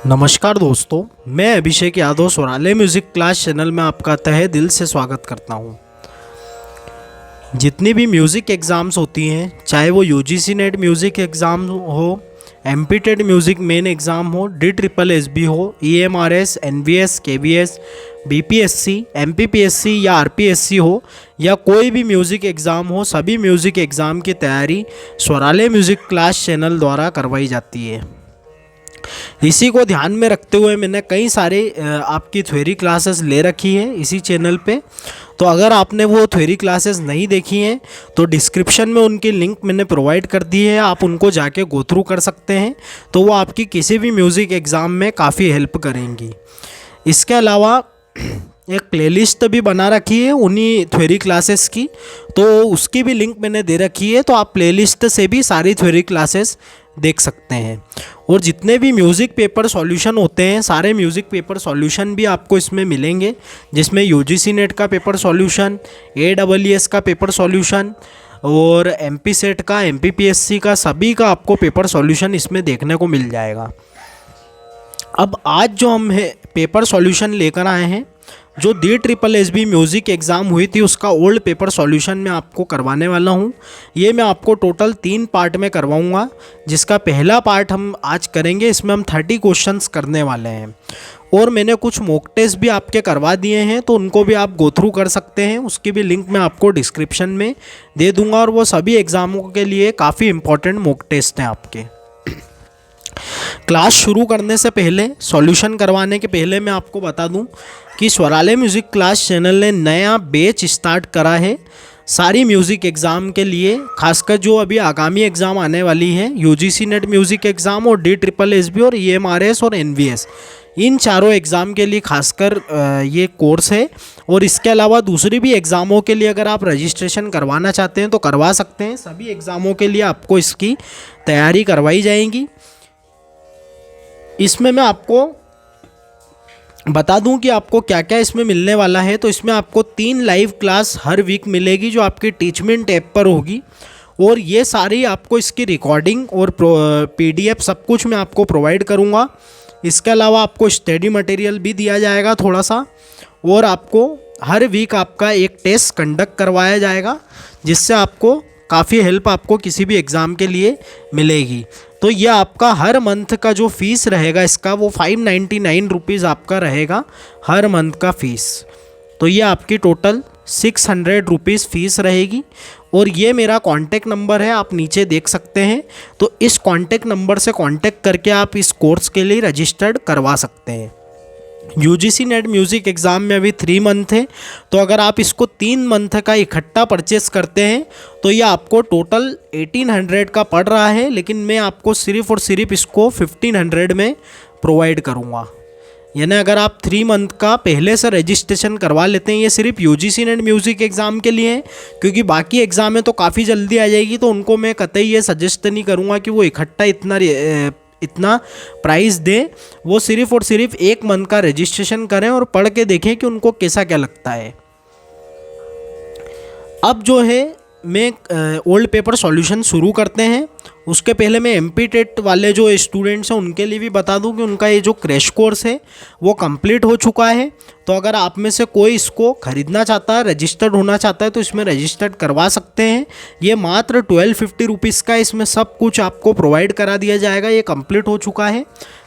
नमस्कार दोस्तों, मैं Abhishek Yadav सोराले music class channel में आपका तहे दिल से स्वागत करता हूं। जितनी भी म्यूज़िक एग्ज़ाम्स होती हैं, चाहे वो यूजीसी नेट म्यूज़िक एग्ज़ाम हो, MP TET music main exam हो, DSSB हो, EMRS, NVS, KVS, BPSC, MPPSC या RPSC हो या कोई भी म्यूज़िक एग्ज़ाम हो, सभी म्यूज़िक एग्ज़ाम की तैयारी सोराले म्यूज़िक क्लास चैनल द्वारा करवाई जाती है। इसी को ध्यान में रखते हुए मैंने कई सारे आपकी थ्योरी क्लासेस ले रखी है इसी चैनल पे। तो अगर आपने वो थ्योरी क्लासेस नहीं देखी हैं तो डिस्क्रिप्शन में उनकी लिंक मैंने प्रोवाइड कर दी है, आप उनको जाके गो थ्रू कर सकते हैं। तो वो आपकी किसी भी म्यूज़िक एग्ज़ाम में काफ़ी हेल्प करेंगी। इसके अलावा एक प्लेलिस्ट भी बना रखी है उन्हीं थ्योरी क्लासेस की, तो उसकी भी लिंक मैंने दे रखी है, तो आप प्लेलिस्ट से भी सारी थ्योरी क्लासेस देख सकते हैं। और जितने भी म्यूज़िक पेपर सॉल्यूशन होते हैं, सारे म्यूज़िक पेपर सॉल्यूशन भी आपको इसमें मिलेंगे, जिसमें यूजीसी नेट का पेपर सॉल्यूशन, AEES का पेपर सॉल्यूशन और MP सेट का, MPPSC का, सभी का आपको पेपर सॉल्यूशन इसमें देखने को मिल जाएगा। अब आज जो हम पेपर सॉल्यूशन लेकर आए हैं, जो DSSB म्यूज़िक एग्ज़ाम हुई थी उसका ओल्ड पेपर सॉल्यूशन मैं आपको करवाने वाला हूँ। ये मैं आपको टोटल 3 पार्ट में करवाऊँगा, जिसका पहला पार्ट हम आज करेंगे। इसमें हम 30 क्वेश्चंस करने वाले हैं और मैंने कुछ मॉक टेस्ट भी आपके करवा दिए हैं, तो उनको भी आप गो थ्रू कर सकते हैं। उसकी भी लिंक मैं आपको डिस्क्रिप्शन में दे दूँगा और वो सभी एग्ज़ामों के लिए काफ़ी इंपॉर्टेंट मॉक टेस्ट हैं आपके। क्लास शुरू करने से पहले, सॉल्यूशन करवाने के पहले मैं आपको बता दूं कि सोराले म्यूज़िक क्लास चैनल ने नया बैच स्टार्ट करा है सारी म्यूज़िक एग्ज़ाम के लिए, खासकर जो अभी आगामी एग्ज़ाम आने वाली है, यूजीसी नेट म्यूज़िक एग्ज़ाम और DSSB और EMRS और NVS, इन चारों एग्ज़ाम के लिए खासकर ये कोर्स है। और इसके अलावा दूसरी भी एग्ज़ामों के लिए अगर आप रजिस्ट्रेशन करवाना चाहते हैं तो करवा सकते हैं। सभी एग्ज़ामों के लिए आपको इसकी तैयारी करवाई जाएगी। इसमें मैं आपको बता दूं कि आपको क्या क्या इसमें मिलने वाला है। तो इसमें आपको 3 लाइव क्लास हर वीक मिलेगी, जो आपकी टीचमेंट ऐप पर होगी, और ये सारी आपको इसकी रिकॉर्डिंग और PDF सब कुछ मैं आपको प्रोवाइड करूंगा। इसके अलावा आपको स्टडी मटेरियल भी दिया जाएगा थोड़ा सा, और आपको हर वीक आपका एक टेस्ट कंडक्ट करवाया जाएगा, जिससे आपको काफ़ी हेल्प आपको किसी भी एग्ज़ाम के लिए मिलेगी। तो ये आपका हर मंथ का जो फ़ीस रहेगा इसका, वो 599 रुपीज़ आपका रहेगा हर मंथ का फ़ीस। तो ये आपकी टोटल 600 रुपीज़ फ़ीस रहेगी। और ये मेरा कॉन्टैक्ट नंबर है, आप नीचे देख सकते हैं। तो इस कॉन्टैक्ट नंबर से कॉन्टैक्ट करके आप इस कोर्स के लिए रजिस्टर्ड करवा सकते हैं। यूजीसी नेट म्यूज़िक एग्ज़ाम में अभी 3 मंथ है, तो अगर आप इसको 3 मंथ का इकट्ठा परचेस करते हैं तो ये आपको टोटल 1800 का पड़ रहा है, लेकिन मैं आपको सिर्फ़ और सिर्फ इसको 1500 में प्रोवाइड करूँगा। यानी अगर आप 3 मंथ का पहले से रजिस्ट्रेशन करवा लेते हैं, ये सिर्फ यूजीसी नेट म्यूज़िक एग्ज़ाम के लिए है, क्योंकि बाकी एग्ज़ाम में तो काफ़ी जल्दी आ जाएगी, तो उनको मैं कतई ये सजेस्ट नहीं करूँगा कि वो इकट्ठा इतना प्राइस दें। वो सिर्फ और सिर्फ 1 मंथ का रजिस्ट्रेशन करें और पढ़ के देखें कि उनको कैसा क्या लगता है। अब जो है मैं ओल्ड पेपर सॉल्यूशन शुरू करते हैं। उसके पहले मैं MP टेट वाले जो स्टूडेंट्स हैं उनके लिए भी बता दूं कि उनका ये जो क्रैश कोर्स है वो कंप्लीट हो चुका है। तो अगर आप में से कोई इसको ख़रीदना चाहता है, रजिस्टर्ड होना चाहता है, तो इसमें रजिस्टर्ड करवा सकते हैं। ये मात्र 1250 रुपीज़ का, इसमें सब कुछ आपको प्रोवाइड करा दिया जाएगा। ये कंप्लीट हो चुका है,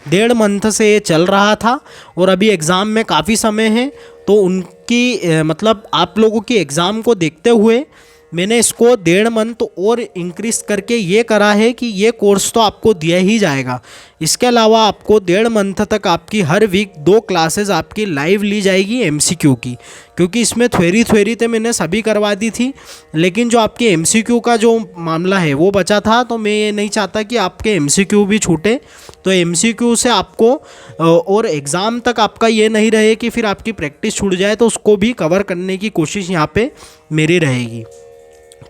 1.5 मंथ से ये चल रहा था और अभी एग्ज़ाम में काफ़ी समय है, तो उनकी मतलब आप लोगों की एग्ज़ाम को देखते हुए मैंने इसको 1.5 मंथ और इंक्रीज़ करके ये करा है कि ये कोर्स तो आपको दिया ही जाएगा। इसके अलावा आपको 1.5 मंथ तक आपकी हर वीक 2 क्लासेस आपकी लाइव ली जाएगी MCQ की, क्योंकि इसमें थ्योरी तो मैंने सभी करवा दी थी, लेकिन जो आपके MCQ का जो मामला है वो बचा था। तो मैं ये नहीं चाहता कि आपके MCQ भी छूटे, तो MCQ से आपको और एग्ज़ाम तक आपका ये नहीं रहे कि फिर आपकी प्रैक्टिस छूट जाए, तो उसको भी कवर करने की कोशिश यहाँ पे मेरी रहेगी।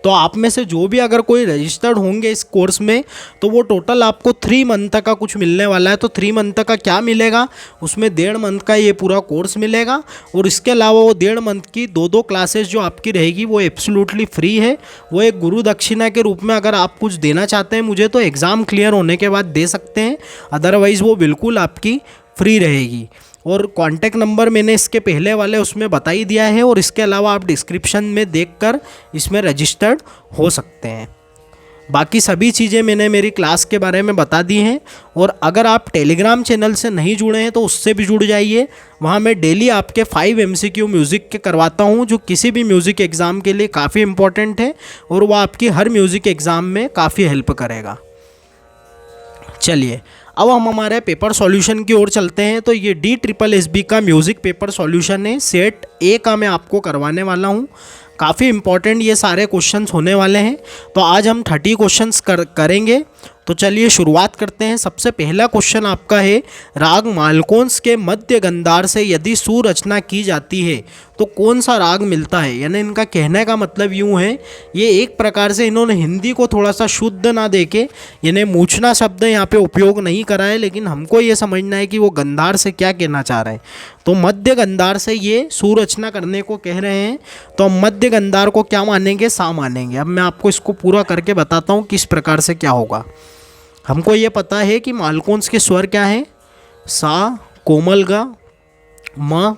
तो आप में से जो भी अगर कोई रजिस्टर्ड होंगे इस कोर्स में, तो वो टोटल आपको 3 मंथ का कुछ मिलने वाला है। तो 3 मंथ का क्या मिलेगा, उसमें 1.5 मंथ का ये पूरा कोर्स मिलेगा, और इसके अलावा वो 1.5 मंथ की 2 क्लासेस जो आपकी रहेगी वो एब्सोल्युटली फ्री है। वो एक गुरु दक्षिणा के रूप में अगर आप कुछ देना चाहते हैं मुझे, तो एग्ज़ाम क्लियर होने के बाद दे सकते हैं, अदरवाइज़ वो बिल्कुल आपकी फ्री रहेगी। और कॉन्टैक्ट नंबर मैंने इसके पहले वाले उसमें बता ही दिया है, और इसके अलावा आप डिस्क्रिप्शन में देखकर इसमें रजिस्टर्ड हो सकते हैं। बाकी सभी चीज़ें मैंने मेरी क्लास के बारे में बता दी हैं। और अगर आप टेलीग्राम चैनल से नहीं जुड़े हैं तो उससे भी जुड़ जाइए। वहाँ मैं डेली आपके 5 MCQ म्यूज़िक के करवाता हूँ, जो किसी भी म्यूज़िक एग्ज़ाम के लिए काफ़ी इंपॉर्टेंट है, और वह आपकी हर म्यूज़िक एग्ज़ाम में काफ़ी हेल्प करेगा। चलिए अब हम हमारे पेपर सॉल्यूशन की ओर चलते हैं। तो ये DSSB का म्यूज़िक पेपर सॉल्यूशन है, सेट ए का मैं आपको करवाने वाला हूँ। काफ़ी इंपॉर्टेंट ये सारे क्वेश्चंस होने वाले हैं। तो आज हम 30 क्वेश्चंस करेंगे। तो चलिए शुरुआत करते हैं। सबसे पहला क्वेश्चन आपका है, राग मालकोंस के मध्य गंधार से यदि सुर रचना की जाती है तो कौन सा राग मिलता है। यानी इनका कहने का मतलब यूँ है, ये एक प्रकार से इन्होंने हिंदी को थोड़ा सा शुद्ध ना देके, यानी मूछना शब्द यहाँ पे उपयोग नहीं करा है, लेकिन हमको ये समझना है कि वो गंधार से क्या कहना चाह रहे हैं। तो मध्य गंधार से ये सुर रचना करने को कह रहे हैं, तो हम मध्य गंधार को क्या मानेंगे, सा मानेंगे। अब मैं आपको इसको पूरा करके बताता हूँ किस प्रकार से क्या होगा। हमको ये पता है कि मालकोंस के स्वर क्या हैं, सा, कोमल ग, म,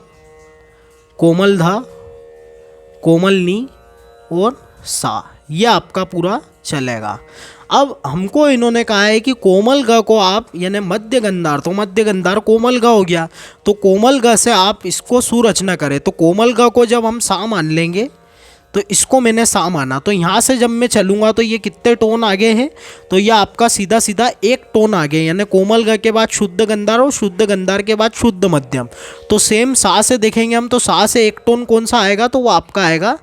कोमल ध, कोमल नी और सा, ये आपका पूरा चलेगा। अब हमको इन्होंने कहा है कि कोमल ग को आप, यानी मध्य गंधार, तो मध्य गंधार कोमल ग हो गया, तो कोमल ग से आप इसको सुर रचना करें। तो कोमल ग को जब हम सा मान लेंगे, तो इसको मैंने सा माना, तो यहाँ से जब मैं चलूँगा तो ये कितने टोन आगे हैं, तो ये आपका सीधा सीधा 1 टोन आगे, यानी कोमल ग के बाद शुद्ध गंधार और शुद्ध गंधार के बाद शुद्ध मध्यम। तो सेम सा से देखेंगे हम, तो सा से 1 टोन कौन सा आएगा, तो वो आपका आएगा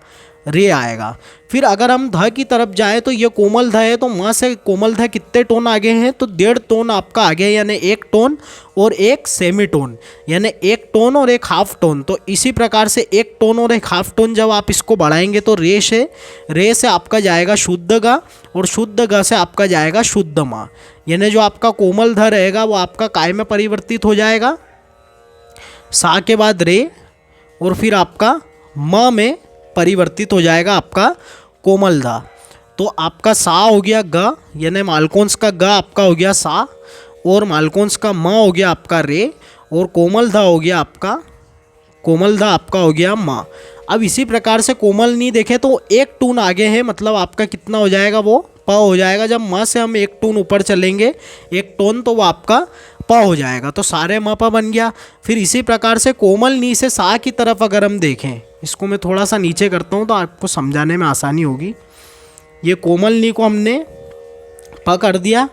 रे आएगा। फिर अगर हम ध की तरफ जाएं तो ये कोमल ध है, तो म से कोमल ध कितने टोन आगे हैं, तो 1.5 टोन आपका आगे है, यानी 1 टोन और 1 सेमी टोन, यानी 1 टोन और 1 हाफ टोन। तो इसी प्रकार से 1 टोन और 1 हाफ टोन जब आप इसको बढ़ाएंगे तो रे से आपका जाएगा शुद्ध गा, और शुद्ध ग से आपका जाएगा शुद्ध मा। यानी जो आपका कोमल ध रहेगा वो आपका काय में परिवर्तित हो जाएगा, सा के बाद रे, और फिर आपका म में परिवर्तित हो जाएगा आपका कोमल धा। तो आपका सा हो गया ग, यानी मालकोंस का ग आपका हो गया सा, और मालकोंस का म हो गया आपका रे, और कोमल धा हो गया आपका, कोमल धा आपका हो गया म। अब इसी प्रकार से कोमल नी देखें तो 1 टून आगे है, मतलब आपका कितना हो जाएगा, वो प हो जाएगा। जब म से हम 1 टून ऊपर चलेंगे, 1 टोन, तो वो आपका प हो जाएगा, तो सारे म प बन गया। फिर इसी प्रकार से कोमल नी से सा की तरफ अगर हम देखें, इसको मैं थोड़ा सा नीचे करता हूँ तो आपको समझाने में आसानी होगी। ये कोमल नी को हमने प कर दिया,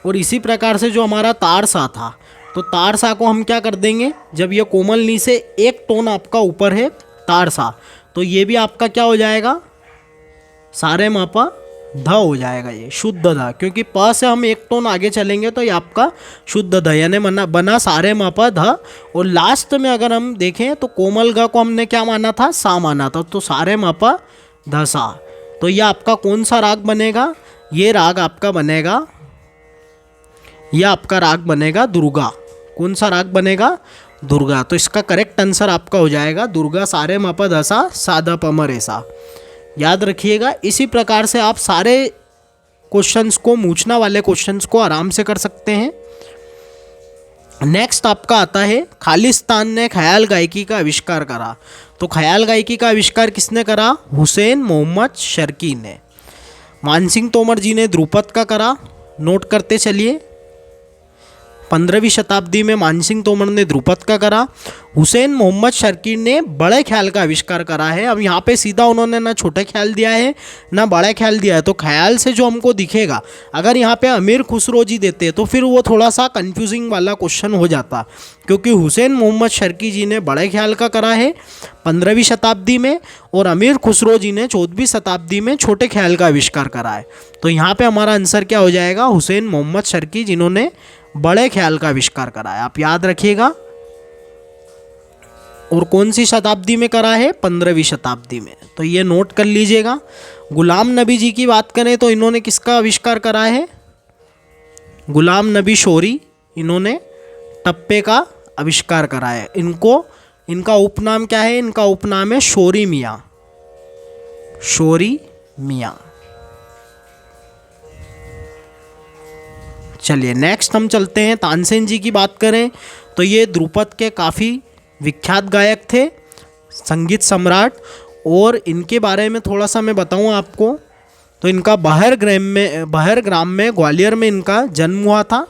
और इसी प्रकार से जो हमारा तार सा था, तो तार सा को हम क्या कर देंगे, जब ये कोमल नी से 1 टोन आपका ऊपर है तार सा, तो ये भी आपका क्या हो जाएगा, सारे म प ध हो जाएगा, ये शुद्ध ध, क्योंकि प से हम 1 टोन आगे चलेंगे तो ये आपका शुद्ध ध, यानी बना सारे म प ध। और लास्ट में अगर हम देखें तो कोमल ग को हमने क्या माना था, सा माना था, तो सारे म प ध सा। तो ये आपका कौन सा राग बनेगा, ये राग आपका बनेगा, ये आपका राग बनेगा दुर्गा। कौन सा राग बनेगा, दुर्गा। तो इसका करेक्ट आंसर आपका हो जाएगा दुर्गा, सारे म प ध सा, सा ध प म रे सा। याद रखिएगा, इसी प्रकार से आप सारे क्वेश्चंस को, मूछना वाले क्वेश्चंस को आराम से कर सकते हैं। नेक्स्ट आपका आता है, खालिस्तान ने ख्याल गायकी का आविष्कार करा। तो ख्याल गायकी का आविष्कार किसने करा, हुसैन मोहम्मद शर्की ने। मानसिंह तोमर जी ने ध्रुपद का करा, नोट करते चलिए। 15वीं शताब्दी में मानसिंह तोमर ने ध्रुपद का करा। हुसैन मोहम्मद शर्की ने बड़े ख्याल का आविष्कार करा है। अब यहाँ पे सीधा उन्होंने ना छोटे ख्याल दिया है ना बड़ा ख्याल दिया है, तो ख्याल से जो हमको दिखेगा, अगर यहाँ पे अमीर खुसरो जी देते तो फिर वो थोड़ा सा कंफ्यूजिंग वाला क्वेश्चन हो जाता, क्योंकि हुसैन मोहम्मद शर्की जी ने बड़े ख्याल का करा है 15वीं शताब्दी में, और अमीर खुसरो जी ने 14वीं शताब्दी में छोटे ख्याल का आविष्कार करा है। तो यहाँ पे हमारा आंसर क्या हो जाएगा, हुसैन मोहम्मद शर्की जिन्होंने बड़े ख्याल का आविष्कार करा है। आप याद रखिएगा। और कौन सी शताब्दी में करा है, 15वीं शताब्दी में। तो ये नोट कर लीजिएगा। गुलाम नबी जी की बात करें तो इन्होंने किसका आविष्कार करा है? गुलाम नबी शोरी, इन्होंने टप्पे का आविष्कार करा है। इनका उपनाम क्या है? इनका उपनाम है शोरी मियाँ, शोरी मियाँ। चलिए नेक्स्ट हम चलते हैं, तानसेन जी की बात करें तो ये ध्रुपद के काफ़ी विख्यात गायक थे, संगीत सम्राट। और इनके बारे में थोड़ा सा मैं बताऊं आपको तो इनका बहरग्राम में ग्वालियर में इनका जन्म हुआ था।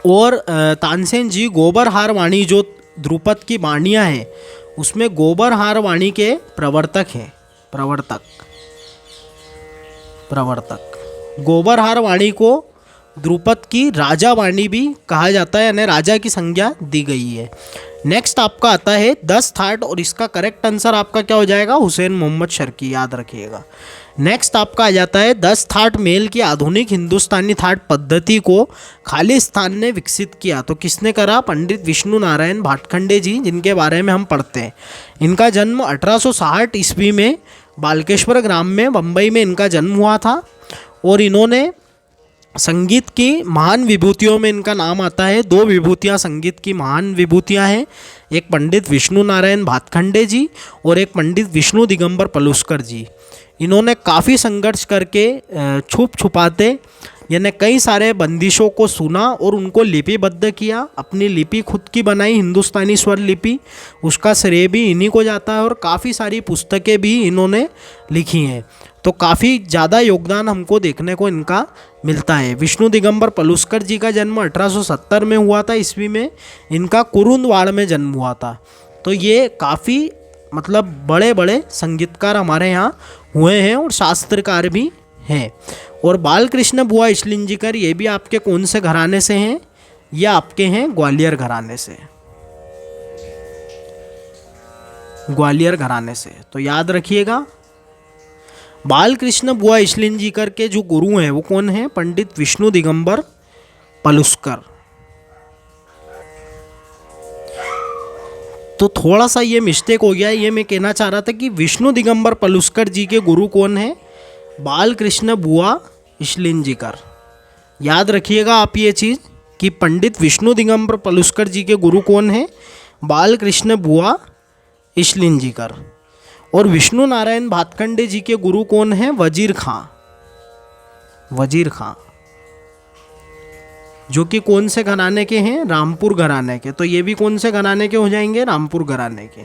और तानसेन जी गोबर हार वाणी, जो ध्रुपद की वाणियाँ हैं उसमें गोबर हार वाणी के प्रवर्तक हैं। प्रवर्तक गोबर हार वाणी को ध्रुपद की राजा वाणी भी कहा जाता है, यानी राजा की संज्ञा दी गई है। नेक्स्ट आपका आता है 10 थाट, और इसका करेक्ट आंसर आपका क्या हो जाएगा? हुसैन मोहम्मद शर्की, याद रखिएगा। नेक्स्ट आपका आ जाता है 10 थाट मेल की आधुनिक हिंदुस्तानी थाट पद्धति को खालिस्तान ने विकसित किया। तो किसने करा? पंडित विष्णु नारायण भाटखंडे जी, जिनके बारे में हम पढ़ते हैं। इनका जन्म 1860 ईस्वी में बालकेश्वर ग्राम में, बम्बई में इनका जन्म हुआ था। और इन्होंने संगीत की महान विभूतियों में इनका नाम आता है। 2 विभूतियाँ संगीत की महान विभूतियाँ हैं, एक पंडित विष्णु नारायण भातखंडे जी और एक पंडित विष्णु दिगंबर पलुस्कर जी। इन्होंने काफ़ी संघर्ष करके छुप छुपाते यानी कई सारे बंदिशों को सुना और उनको लिपिबद्ध किया। अपनी लिपि खुद की बनाई, हिंदुस्तानी स्वर लिपि, उसका श्रेय भी इन्हीं को जाता है। और काफ़ी सारी पुस्तकें भी इन्होंने लिखी हैं। तो काफ़ी ज़्यादा योगदान हमको देखने को इनका मिलता है। विष्णु दिगंबर पलुस्कर जी का जन्म 1870 में हुआ था ईस्वी में। इनका कुरुंदवाड़ में जन्म हुआ था। तो ये काफ़ी मतलब बड़े बड़े संगीतकार हमारे यहाँ हुए हैं और शास्त्रकार भी हैं। और बालकृष्ण बुआ इशलिंजीकर, ये भी आपके कौन से घराने से हैं? ये आपके हैं ग्वालियर घराने से, ग्वालियर घराने से। तो याद रखिएगा, बालकृष्ण बुआ इशलिंजीकर के जो गुरु हैं वो कौन हैं? पंडित विष्णु दिगंबर पलुस्कर। तो थोड़ा सा ये मिस्टेक हो गया, ये मैं कहना चाह रहा था कि विष्णु दिगंबर पलुस्कर जी के गुरु कौन हैं? बालकृष्ण बुआ इशलिंजीकर। याद रखिएगा आप ये चीज़ कि पंडित विष्णु दिगंबर पलुस्कर जी के गुरु कौन हैं? बालकृष्ण बुआ इशलिंजीकर। और विष्णु नारायण भातखंडे जी के गुरु कौन हैं? वजीर खां, वजीर खां, जो कि कौन से घराने के हैं? रामपुर घराने के। तो ये भी कौन से घराने के हो जाएंगे? रामपुर घराने के।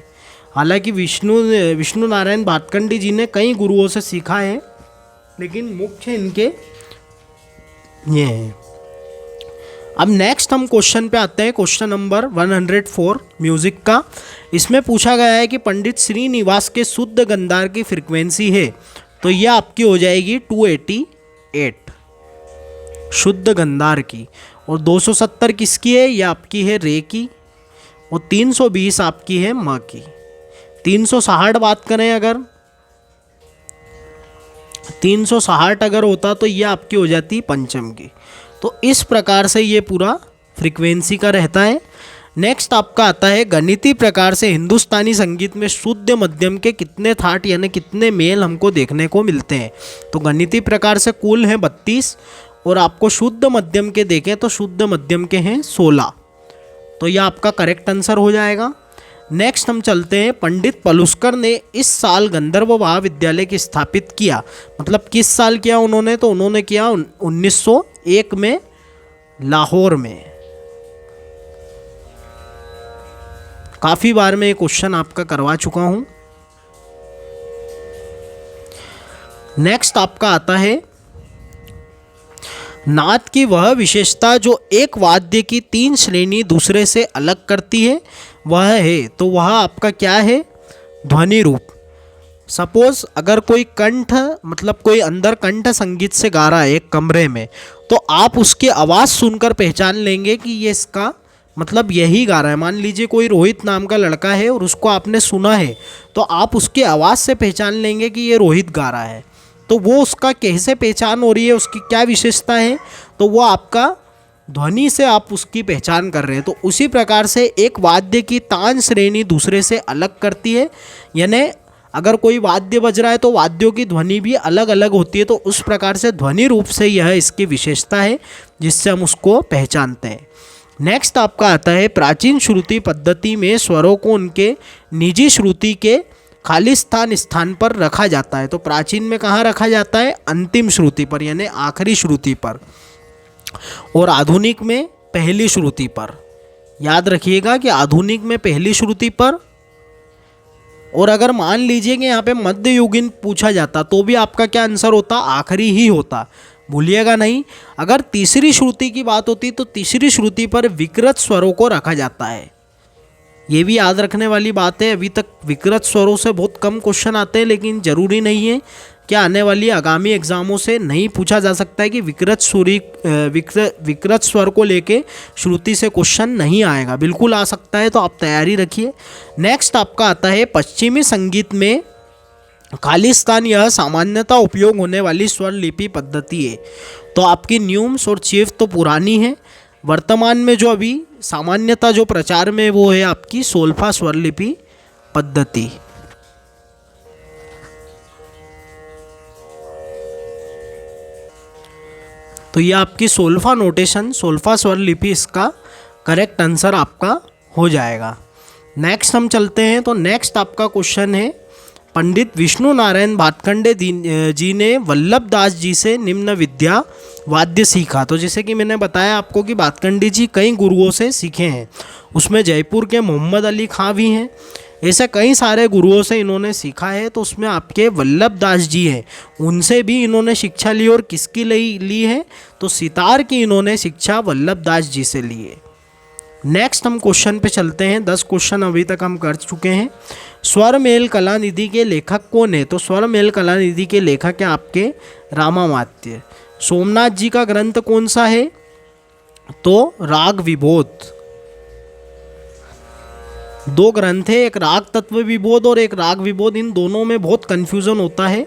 हालांकि विष्णु नारायण भातखंडे जी ने कई गुरुओं से सीखा है, लेकिन मुख्य इनके ये हैं। अब नेक्स्ट हम क्वेश्चन पे आते हैं, क्वेश्चन नंबर 104 म्यूजिक का। इसमें पूछा गया है कि पंडित श्रीनिवास के शुद्ध गंधार की फ्रीक्वेंसी है, तो ये आपकी हो जाएगी 288 शुद्ध गंधार की। और 270 किसकी है? ये आपकी है रे की। और 320 आपकी है म की। 360 बात करें अगर, 360 अगर होता तो ये आपकी हो जाती पंचम की। तो इस प्रकार से ये पूरा फ्रीक्वेंसी का रहता है। नेक्स्ट आपका आता है गणितीय प्रकार से हिंदुस्तानी संगीत में शुद्ध मध्यम के कितने थाट यानी कितने मेल हमको देखने को मिलते हैं। तो गणितीय प्रकार से कुल हैं 32 और आपको शुद्ध मध्यम के देखें तो शुद्ध मध्यम के हैं 16। तो यह आपका करेक्ट आंसर हो जाएगा। नेक्स्ट हम चलते हैं, पंडित पलुस्कर ने इस साल गंधर्व महाविद्यालय की स्थापित किया, मतलब किस साल किया उन्होंने? तो उन्होंने किया 1901 में लाहौर में। काफ़ी बार मैं ये क्वेश्चन आपका करवा चुका हूं। नेक्स्ट आपका आता है नाद की वह विशेषता जो एक वाद्य की 3 श्रेणी दूसरे से अलग करती है वह है, तो वह आपका क्या है? ध्वनि रूप। सपोज अगर कोई कंठ मतलब कोई अंदर कंठ संगीत से गा रहा है एक कमरे में, तो आप उसकी आवाज़ सुनकर पहचान लेंगे कि ये इसका मतलब यही गा रहा है। मान लीजिए कोई रोहित नाम का लड़का है और उसको आपने सुना है, तो आप उसकी आवाज़ से पहचान लेंगे कि ये रोहित गा रहा है। तो वो उसका कैसे पहचान हो रही है, उसकी क्या विशेषता है? तो वो आपका ध्वनि से आप उसकी पहचान कर रहे हैं। तो उसी प्रकार से एक वाद्य की तान श्रेणी दूसरे से अलग करती है, यानी अगर कोई वाद्य बज रहा है तो वाद्यों की ध्वनि भी अलग अलग होती है, तो उस प्रकार से ध्वनि रूप से यह इसकी विशेषता है जिससे हम उसको पहचानते हैं। नेक्स्ट आपका आता है प्राचीन श्रुति पद्धति में स्वरों को उनके निजी श्रुति के खाली स्थान पर रखा जाता है। तो प्राचीन में कहाँ रखा जाता है? अंतिम श्रुति पर, यानी आखिरी श्रुति पर, और आधुनिक में पहली श्रुति पर। याद रखिएगा कि आधुनिक में पहली श्रुति पर, और अगर मान लीजिए कि यहाँ पे मध्ययुगीन पूछा जाता तो भी आपका क्या आंसर होता? आखिरी ही होता, भूलिएगा नहीं। अगर तीसरी श्रुति की बात होती तो तीसरी श्रुति पर विकृत स्वरों को रखा जाता है। ये भी याद रखने वाली बात है। अभी तक विकृत स्वरों से बहुत कम क्वेश्चन आते हैं, लेकिन ज़रूरी नहीं है कि आने वाली आगामी एग्जामों से नहीं पूछा जा सकता है कि विकृत स्वर को लेके श्रुति से क्वेश्चन नहीं आएगा, बिल्कुल आ सकता है, तो आप तैयारी रखिए। नेक्स्ट आपका आता है पश्चिमी संगीत में खालिस्तान, यह सामान्यतः उपयोग होने वाली स्वर लिपि पद्धति है। तो आपकी न्यूम्स और चीफ तो पुरानी है, वर्तमान में जो अभी सामान्यतः जो प्रचार में वो है आपकी सोल्फा स्वरलिपि पद्धति। तो ये आपकी सोल्फा नोटेशन, सोल्फा स्वरलिपि इसका करेक्ट आंसर आपका हो जाएगा। नेक्स्ट हम चलते हैं। तो नेक्स्ट आपका क्वेश्चन है, पंडित विष्णु नारायण भातखंडे जी ने वल्लभ दास जी से निम्न विद्या वाद्य सीखा। तो जैसे कि मैंने बताया आपको कि भातखंडे जी कई गुरुओं से सीखे हैं, उसमें जयपुर के मोहम्मद अली खां भी हैं, ऐसे कई सारे गुरुओं से इन्होंने सीखा है। तो उसमें आपके वल्लभ दास जी हैं, उनसे भी इन्होंने शिक्षा ली, और किसकी ली है? तो सितार की इन्होंने शिक्षा वल्लभ दास जी से ली है। नेक्स्ट हम क्वेश्चन पे चलते हैं। 10 क्वेश्चन अभी तक हम कर चुके हैं। स्वरमेल कलानिधि के लेखक कौन है? तो स्वरमेल कलानिधि के लेखक हैं आपके रामामात्य। सोमनाथ जी का ग्रंथ कौन सा है? तो राग विबोध। 2 ग्रंथ है, एक राग तत्व विबोध और एक राग विबोध। इन दोनों में बहुत कन्फ्यूज़न होता है।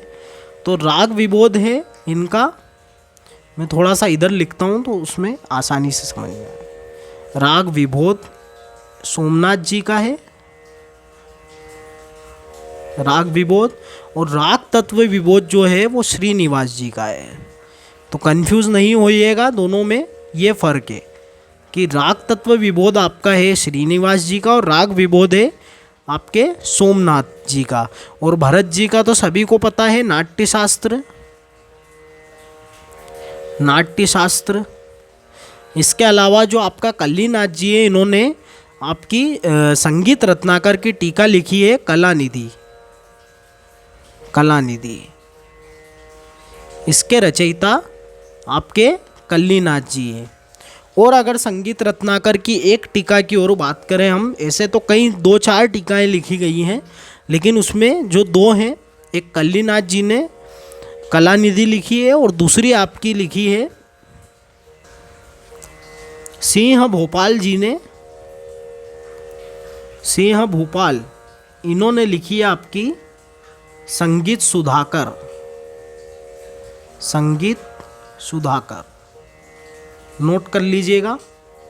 तो राग विबोध है इनका, मैं थोड़ा सा इधर लिखता हूँ तो उसमें आसानी से समझ में आए। राग विबोध सोमनाथ जी का है, राग विबोध, और राग तत्व विबोध जो है वो श्रीनिवास जी का है। तो कंफ्यूज नहीं होइएगा, दोनों में ये फ़र्क है कि राग तत्व विबोध आपका है श्रीनिवास जी का और राग विबोध है आपके सोमनाथ जी का। और भरत जी का तो सभी को पता है, नाट्यशास्त्र। नाट्यशास्त्र। इसके अलावा जो आपका कल्लीनाथ जी है, इन्होंने आपकी संगीत रत्नाकर की टीका लिखी है, कलानिधि। कलानिधि इसके रचयिता आपके कल्लीनाथ जी है। और अगर संगीत रत्नाकर की एक टीका की और बात करें हम, ऐसे तो कई 2-4 टीकाएँ लिखी गई हैं, लेकिन उसमें जो 2 हैं, एक कल्लीनाथ जी ने कलानिधि लिखी है और दूसरी आपकी लिखी है सिंह भोपाल जी ने। सिंह भोपाल, इन्होंने लिखी है आपकी संगीत सुधाकर। संगीत सुधाकर नोट कर लीजिएगा,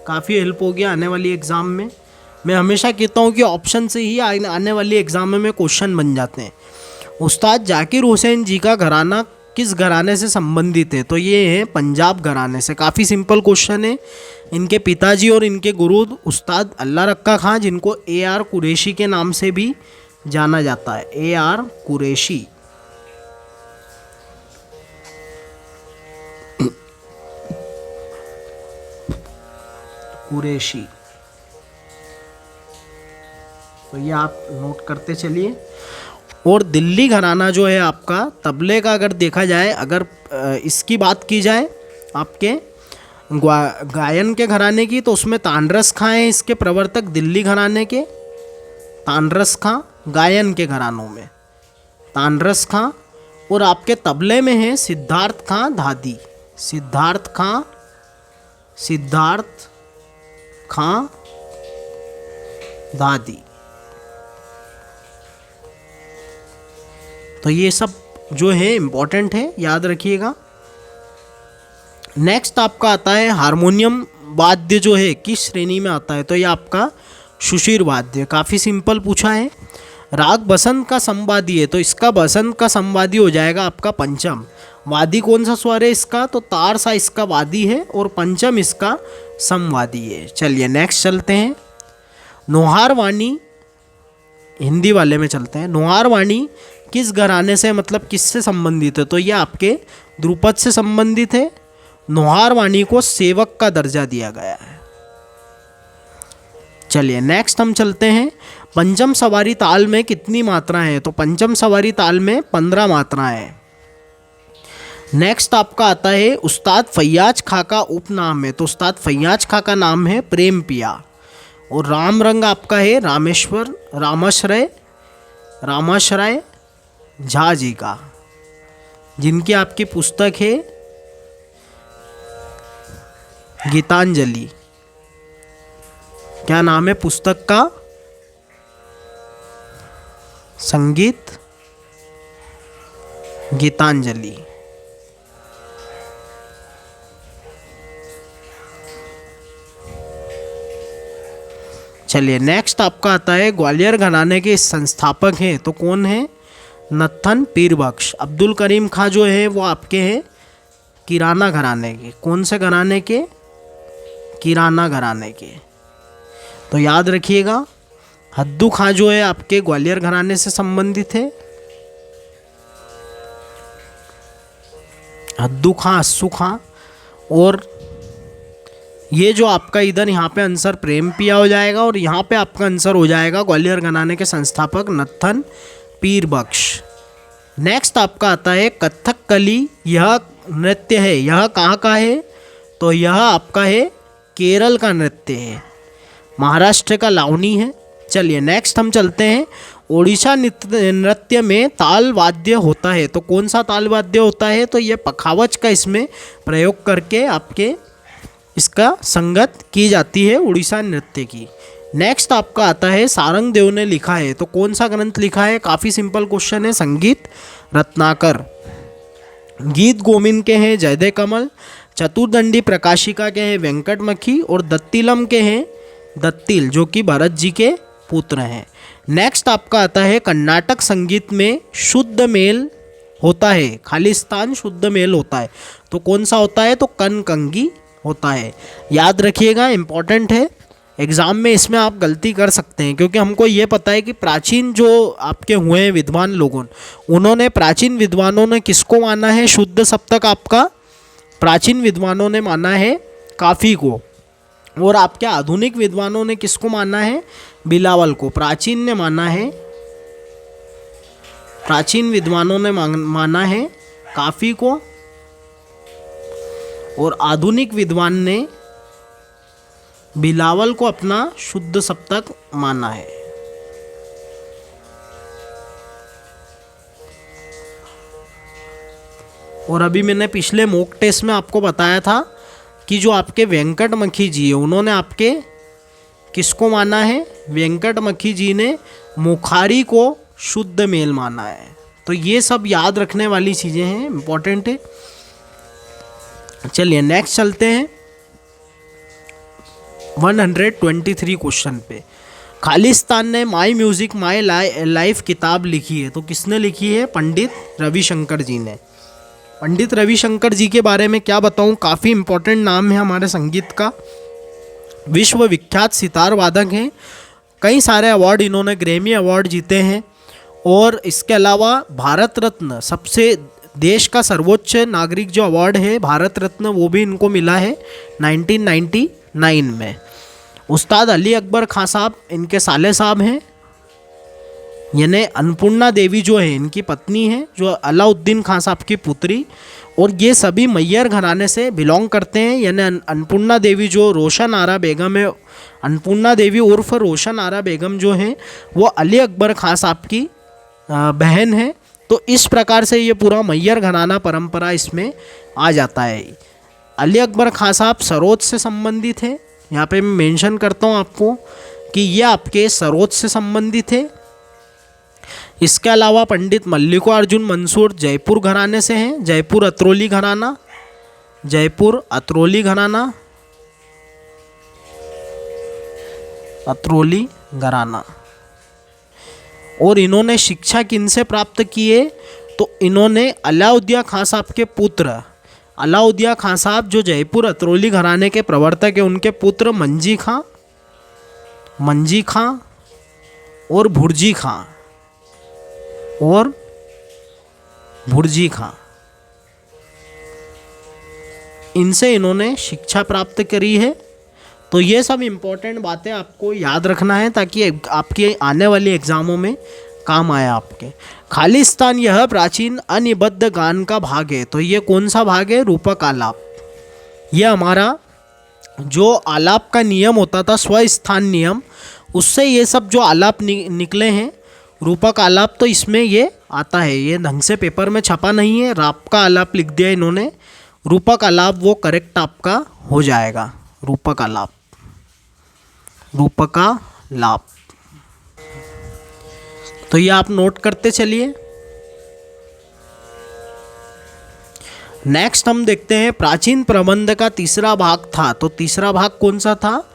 काफ़ी हेल्प हो गया आने वाली एग्ज़ाम में। मैं हमेशा कहता हूँ कि ऑप्शन से ही आने वाली एग्ज़ाम में क्वेश्चन बन जाते हैं। उस्ताद जाकिर हुसैन जी का घराना किस घराने से संबंधित है? तो ये है पंजाब घराने से। काफ़ी सिंपल क्वेश्चन है। इनके पिताजी और इनके गुरु उस्ताद अल्लाह रक्का खां, जिनको AR कुरैशी के नाम से भी जाना जाता है। AR कुरैशी। कुरैशी, तो ये आप नोट करते चलिए। और दिल्ली घराना जो है आपका तबले का, अगर देखा जाए, अगर इसकी बात की जाए आपके गायन के घराने की, तो उसमें तानरस खां हैं इसके प्रवर्तक, दिल्ली घराने के। तानरस खां गायन के घरानों में, तानरस खां। और आपके तबले में है सिद्धार्थ खां धादी। सिद्धार्थ खां, सिद्धार्थ खां दादी। तो ये सब जो है इम्पॉर्टेंट है, याद रखिएगा। नेक्स्ट आपका आता है हारमोनियम वाद्य जो है किस श्रेणी में आता है? तो ये आपका सुशिर वाद्य। काफ़ी सिंपल पूछा है। राग बसंत का संवादी है, तो इसका बसंत का संवादी हो जाएगा आपका पंचम। वादी कौन सा स्वर है इसका, तो तार सा इसका वादी है और पंचम इसका समवादी है। चलिए नेक्स्ट चलते हैं। नोहार वाणी, हिंदी वाले में चलते हैं। नोहार वाणी किस घराने से, मतलब किससे संबंधित है, तो ये आपके ध्रुपद से संबंधित है। नोहार वाणी को सेवक का दर्जा दिया गया है। चलिए नेक्स्ट हम चलते हैं। पंचम सवारी ताल में कितनी मात्राएं हैं, तो पंचम सवारी ताल में 15 मात्राएं हैं। नेक्स्ट आपका आता है उस्ताद फैयाज खां का उपनाम है, तो उस्ताद फैयाज खां का नाम है प्रेम पिया। और राम रंग आपका है रामाश्रय झा जी का, जिनकी आपकी पुस्तक है गीतांजलि। क्या नाम है पुस्तक का, संगीत गीतांजलि। चलिए नेक्स्ट आपका आता है ग्वालियर घराने के संस्थापक हैं, तो कौन है, नत्थन पीर बख्श। अब्दुल करीम खां जो है वो आपके हैं किराना घराने के। कौन से घराने के, किराना घराने के। तो याद रखिएगा। हद्दू खां जो है आपके ग्वालियर घराने से संबंधित है। हद्दू खां, अस्सू खां। और ये जो आपका इधर यहाँ पे आंसर प्रेम पिया हो जाएगा और यहाँ पे आपका आंसर हो जाएगा ग्वालियर घराने के संस्थापक नत्थन पीर बख्श। नेक्स्ट आपका आता है कथकली। यह नृत्य है, यह कहाँ का है, तो यह आपका है केरल का नृत्य है, महाराष्ट्र का लावनी है। चलिए नेक्स्ट हम चलते हैं। ओडिशा नृत्य में ताल वाद्य होता है, तो कौन सा ताल वाद्य होता है, तो ये पखावज का इसमें प्रयोग करके आपके इसका संगत की जाती है उड़ीसा नृत्य की। नेक्स्ट आपका आता है सारंग देव ने लिखा है, तो कौन सा ग्रंथ लिखा है, काफ़ी सिंपल क्वेश्चन है, संगीत रत्नाकर। गीत गोविंद के हैं जयदेव कमल। चतुर्दंडी प्रकाशिका के हैं वेंकटमखी। और दत्तिलम के हैं दत्तिल, जो कि भरत जी के पुत्र हैं। नेक्स्ट आपका आता है कर्नाटक संगीत में शुद्ध मेल होता है, खालिस्तान शुद्ध मेल होता है, तो कौन सा होता है, तो कनकंगी होता है। याद रखिएगा, इम्पॉर्टेंट है। एग्ज़ाम में इसमें आप गलती कर सकते हैं, क्योंकि हमको ये पता है कि प्राचीन जो आपके हुए हैं विद्वान लोगों, उन्होंने प्राचीन विद्वानों ने किसको माना है शुद्ध सप्तक, आपका प्राचीन विद्वानों ने माना है काफ़ी को। और आपके आधुनिक विद्वानों ने किसको माना है, बिलावल को। प्राचीन ने माना है, प्राचीन विद्वानों ने माना है काफ़ी को, और आधुनिक विद्वान ने बिलावल को अपना शुद्ध सप्तक माना है। और अभी मैंने पिछले मॉक टेस्ट में आपको बताया था कि जो आपके वेंकटमखी जी है, उन्होंने आपके किसको माना है, वेंकटमखी जी ने मुखारी को शुद्ध मेल माना है। तो ये सब याद रखने वाली चीज़ें हैं, इम्पॉर्टेंट है। चलिए नेक्स्ट चलते हैं 123 क्वेश्चन पे। खालिस्तान ने माई म्यूज़िक माई लाइफ किताब लिखी है, तो किसने लिखी है, पंडित रविशंकर जी ने। पंडित रविशंकर जी के बारे में क्या बताऊं, काफ़ी इम्पोर्टेंट नाम है हमारे संगीत का। विश्व विख्यात सितार वादक हैं, कई सारे अवार्ड इन्होंने, ग्रैमी अवार्ड जीते हैं। और इसके अलावा भारत रत्न, सबसे देश का सर्वोच्च नागरिक जो अवार्ड है भारत रत्न, वो भी इनको मिला है 1999 में। उस्ताद अली अकबर खां साहब इनके साले साहब हैं, यानी अन्नपूर्णा देवी जो है इनकी पत्नी है, जो अलाउद्दीन खां साहब की पुत्री। और ये सभी मैयर घराने से बिलोंग करते हैं, यानी अन्नपूर्णा देवी जो रोशन आरा बेगम है, अन्नपूर्णा देवी उर्फ रोशन आरा बेगम जो है वो अली अकबर खां साहब की बहन है। तो इस प्रकार से ये पूरा मैयर घराना परंपरा इसमें आ जाता है। अली अकबर खां साहब सरोद से संबंधित है, यहाँ पे मैं मेंशन करता हूँ आपको कि ये आपके सरोद से संबंधित है। इसके अलावा पंडित मल्लिकार्जुन मंसूर जयपुर घराने से हैं, जयपुर अतरौली घराना, जयपुर अतरौली घराना, अतरौली घराना। और इन्होंने शिक्षा किनसे प्राप्त की है? तो इन्होंने अलाउद्दीन खां साहब के पुत्र, अलाउद्दीन खां साहब जो जयपुर अतरौली घराने के प्रवर्तक हैं, उनके पुत्र मंजी खां और भुर्जी खां, इनसे इन्होंने शिक्षा प्राप्त करी है। तो ये सब इम्पोर्टेंट बातें आपको याद रखना है ताकि आपके आने वाली एग्जामों में काम आए आपके। खालिस्तान यह प्राचीन अनिबद्ध गान का भाग है। तो ये कौन सा भाग है? रूपक आलाप। यह हमारा जो आलाप का नियम होता था, स्वस्थान नियम, उससे ये सब जो आलाप निकले हैं, रूपक आलाप, तो इसमें ये आता है। ये ढंग से पेपर में छपा नहीं है, राप का आलाप लिख दिया इन्होंने, रूपक आलाप वो करेक्ट आपका हो जाएगा। रूपक आलाप, रूपकालाप। तो ये आप नोट करते चलिए। नेक्स्ट हम देखते हैं प्राचीन प्रबंध का तीसरा भाग था। तो तीसरा भाग कौन सा था?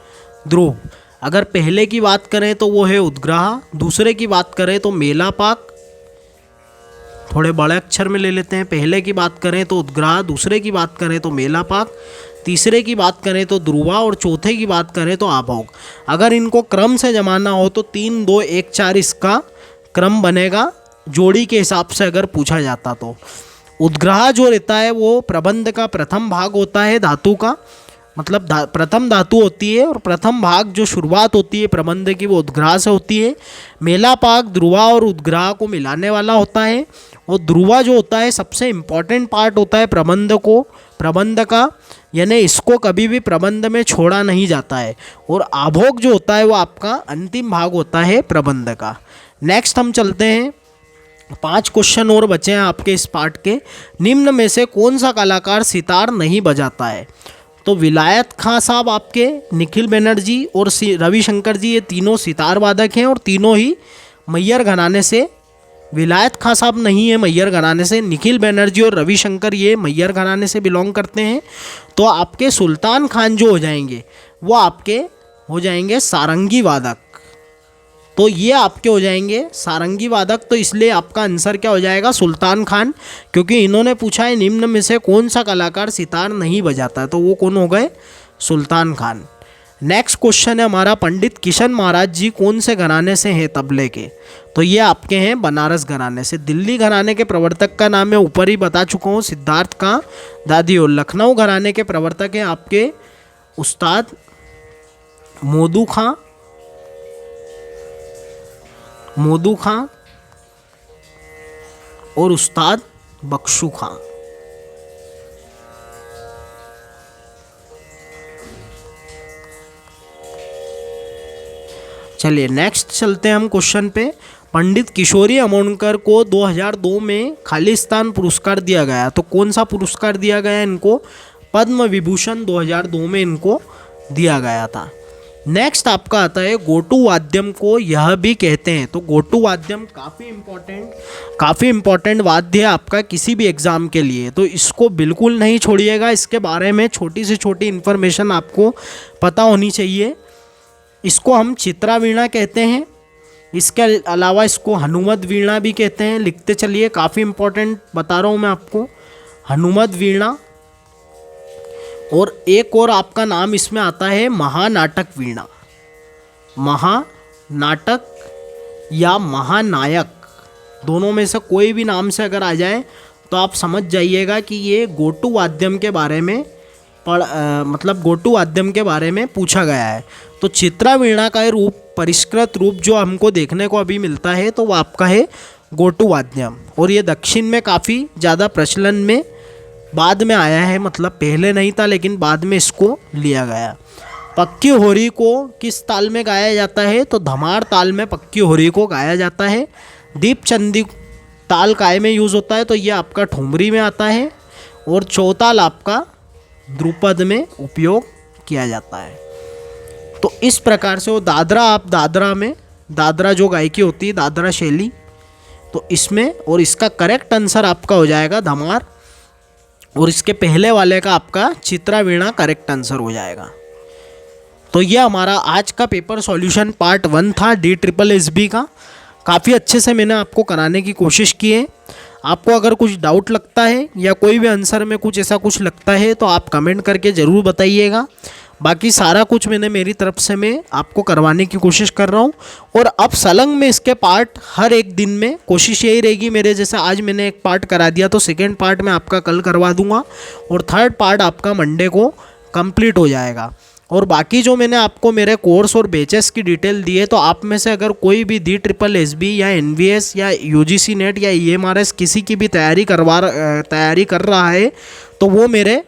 ध्रुव। अगर पहले की बात करें तो वो है उद्ग्रह, दूसरे की बात करें तो मेलापाक, थोड़े बड़े अक्षर में ले लेते हैं। पहले की बात करें तो उद्ग्रह, दूसरे की बात करें तो मेलापाक, तीसरे की बात करें तो ध्रुवा और चौथे की बात करें तो आभोग। अगर इनको क्रम से जमाना हो तो 3 2 1 4 इसका क्रम बनेगा, जोड़ी के हिसाब से अगर पूछा जाता तो। उद्ग्रह जो रहता है वो प्रबंध का प्रथम भाग होता है, धातु का, मतलब प्रथम धातु होती है, और प्रथम भाग जो शुरुआत होती है प्रबंध की वो उद्ग्रह से होती है। मेलापाक ध्रुवा और उद्ग्रह को मिलाने वाला होता है, और ध्रुवा जो होता है सबसे इम्पॉर्टेंट पार्ट होता है प्रबंध का, यानी इसको कभी भी प्रबंध में छोड़ा नहीं जाता है। और आभोग जो होता है वो आपका अंतिम भाग होता है प्रबंध का। नेक्स्ट हम चलते हैं, 5 क्वेश्चन और बचे हैं आपके इस पार्ट के। निम्न में से कौन सा कलाकार सितार नहीं बजाता है? तो विलायत खां साहब आपके, निखिल बनर्जी और रविशंकर जी, ये तीनों सितार वादक हैं और तीनों ही मैयर घराने से। विलायत खां साहब नहीं है मैयर घराने से, निखिल बनर्जी और रविशंकर ये मैयर घराने से बिलोंग करते हैं। तो आपके सुल्तान खान जो हो जाएंगे वो आपके हो जाएंगे सारंगी वादक। तो ये आपके हो जाएंगे सारंगी वादक। तो इसलिए आपका आंसर क्या हो जाएगा? सुल्तान खान, क्योंकि इन्होंने पूछा है निम्न में से कौन सा कलाकार सितार नहीं बजाता है, तो वो कौन हो गए? सुल्तान खान। नेक्स्ट क्वेश्चन है हमारा, पंडित किशन महाराज जी कौन से घराने से हैं तबले के? तो ये आपके हैं बनारस घराने से। दिल्ली घराने के प्रवर्तक का नाम मैं ऊपर ही बता चुका हूँ, सिद्धार्थ का दादी। और लखनऊ घराने के प्रवर्तक हैं आपके उस्ताद मोदू खां और उस्ताद बख्शू खां। चलिए नेक्स्ट चलते हैं हम क्वेश्चन पे। पंडित किशोरी अमोणकर को 2002 में खालिस्तान पुरस्कार दिया गया। तो कौन सा पुरस्कार दिया गया इनको? पद्म विभूषण 2002 में इनको दिया गया था। नेक्स्ट आपका आता है गोटू वाद्यम को यह भी कहते हैं। तो गोटू वाद्यम काफ़ी इम्पोर्टेंट वाद्य है आपका किसी भी एग्ज़ाम के लिए, तो इसको बिल्कुल नहीं छोड़िएगा। इसके बारे में छोटी से छोटी इन्फॉर्मेशन आपको पता होनी चाहिए। इसको हम चित्रा वीणा कहते हैं, इसके अलावा इसको हनुमत वीणा भी कहते हैं। लिखते चलिए, काफ़ी इम्पोर्टेंट बता रहा हूँ मैं आपको, हनुमत वीणा। और एक और आपका नाम इसमें आता है महानाटक वीणा, महानाटक या महानायक, दोनों में से कोई भी नाम से अगर आ जाए तो आप समझ जाइएगा कि ये गोटू वाद्यम के बारे में गोटू वाद्यम के बारे में पूछा गया है। तो चित्रा वीणा का रूप, परिष्कृत रूप जो हमको देखने को अभी मिलता है तो वो आपका है गोटू वाद्यम। और ये दक्षिण में काफ़ी ज़्यादा प्रचलन में बाद में आया है, मतलब पहले नहीं था लेकिन बाद में इसको लिया गया। पक्की होरी को किस ताल में गाया जाता है? तो धमार ताल में पक्की होरी को गाया जाता है। दीपचंदी ताल काय में यूज़ होता है? तो ये आपका ठुमरी में आता है। और चौताल आपका ध्रुपद में उपयोग किया जाता है। तो इस प्रकार से वो दादरा, आप दादरा में, दादरा जो गायकी होती है दादरा शैली, तो इसमें, और इसका करेक्ट आंसर आपका हो जाएगा धमार, और इसके पहले वाले का आपका चित्रा वीणा करेक्ट आंसर हो जाएगा। तो ये हमारा आज का पेपर सॉल्यूशन पार्ट 1 था DSSB का। काफ़ी अच्छे से मैंने आपको कराने की कोशिश की है। आपको अगर कुछ डाउट लगता है या कोई भी आंसर में कुछ ऐसा कुछ लगता है तो आप कमेंट करके ज़रूर बताइएगा। बाकी सारा कुछ मैंने मेरी तरफ से मैं आपको करवाने की कोशिश कर रहा हूँ। और अब सलंग में इसके पार्ट हर एक दिन में कोशिश यही रहेगी, मेरे जैसे आज मैंने एक पार्ट करा दिया तो सेकेंड पार्ट मैं आपका कल करवा दूँगा और थर्ड पार्ट आपका मंडे को कंप्लीट हो जाएगा। और बाकी जो मैंने आपको मेरे कोर्स और बैचेस की डिटेल दी है, तो आप में से अगर कोई भी DSSB या NVS या UGC नेट या EMRS किसी की भी तैयारी कर रहा है तो वो मेरे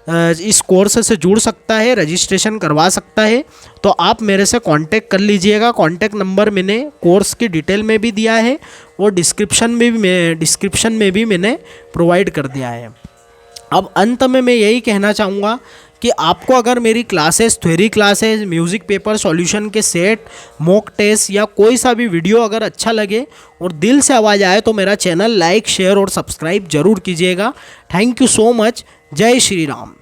इस कोर्स से जुड़ सकता है, रजिस्ट्रेशन करवा सकता है। तो आप मेरे से कांटेक्ट कर लीजिएगा। कांटेक्ट नंबर मैंने कोर्स की डिटेल में भी दिया है और डिस्क्रिप्शन में भी मैंने प्रोवाइड कर दिया है। अब अंत में मैं यही कहना चाहूँगा कि आपको अगर मेरी classes, theory classes, music paper solution के सेट, मॉक टेस्ट या कोई सा भी वीडियो अगर अच्छा लगे और दिल से आवाज़ आए तो मेरा चैनल लाइक, शेयर और सब्सक्राइब जरूर कीजिएगा। Thank you so much. जय श्री राम।